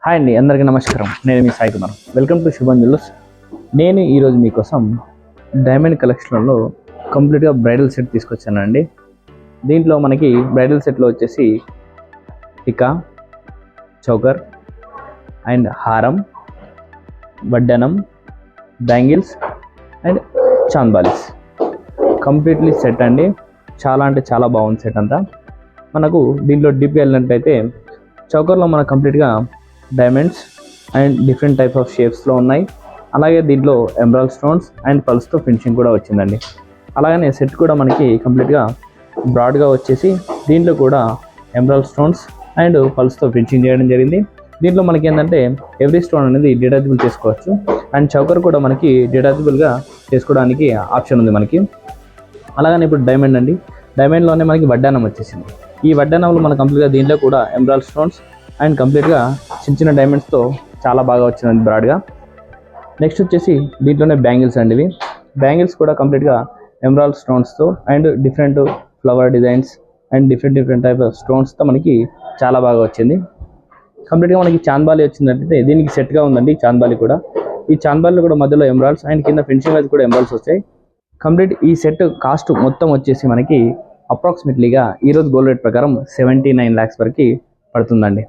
Hi అండి, అందరికీ నమస్కారం. నేను మీ సాయి కుమార్. వెల్కమ్ టు శుభం జ్యువెలర్స్. నేను ఈరోజు మీకోసం డైమండ్ కలెక్షన్లో కంప్లీట్గా బ్రైడల్ సెట్ తీసుకొచ్చానండి. దీంట్లో మనకి బ్రైడల్ సెట్లో వచ్చేసి టికా, చౌకర్ అండ్ హారం, వడ్డానం, bangles and chandbalis completely set అండి. చాలా అంటే చాలా బాగుంది సెట్ అంతా. మనకు దీంట్లో డీప్ వెళ్ళినట్టయితే చౌకర్లో మనకు కంప్లీట్గా diamonds and different type of షేప్స్లో ఉన్నాయి. అలాగే దీంట్లో ఎమరాల్డ్ స్టోన్స్ అండ్ పల్స్తో ఫినిషింగ్ కూడా వచ్చిందండి. అలాగనే సెట్ కూడా మనకి కంప్లీట్గా బ్రాడ్గా వచ్చేసి దీంట్లో కూడా ఎమరాల్డ్ స్టోన్స్ అండ్ పల్స్తో ఫినిషింగ్ చేయడం జరిగింది. దీంట్లో మనకి ఏంటంటే ఎవ్రీ స్టోన్ అనేది డిటాచబుల్ చేసుకోవచ్చు అండ్ చౌకర్ కూడా మనకి డిటాచబుల్గా చేసుకోవడానికి ఆప్షన్ ఉంది మనకి. అలాగనే ఇప్పుడు డైమండ్ అండి, డైమండ్లోనే మనకి వడ్డానం వచ్చేసింది. ఈ వడ్డానంలో మనకు కంప్లీట్గా దీంట్లో కూడా ఎమరాల్డ్ స్టోన్స్ అండ్ కంప్లీట్గా చిన్న చిన్న డైమండ్స్తో చాలా బాగా వచ్చిందండి బ్రాడ్గా. నెక్స్ట్ వచ్చేసి దీంట్లోనే బ్యాంగిల్స్ అండి. ఇవి బ్యాంగిల్స్ కూడా కంప్లీట్గా ఎమరాల్డ్ స్టోన్స్తో and different flower designs and different type of స్టోన్స్తో మనకి చాలా బాగా వచ్చింది. కంప్లీట్గా మనకి చాంద్బాలి వచ్చిందంటే దీనికి సెట్గా ఉందండి చాంద్బాలి కూడా. ఈ చాంద్బాలిలో కూడా మధ్యలో ఎమరాల్డ్స్ అండ్ కింద ఫినిషింగ్ వైజ్ కూడా ఎమరాల్డ్స్ వచ్చాయి. కంప్లీట్ ఈ సెట్ కాస్ట్ మొత్తం వచ్చేసి మనకి అప్రాక్సిమేట్లీగా ఈరోజు గోల్డ్ రేట్ ప్రకారం 79 lakhs వరకు పడుతుందండి.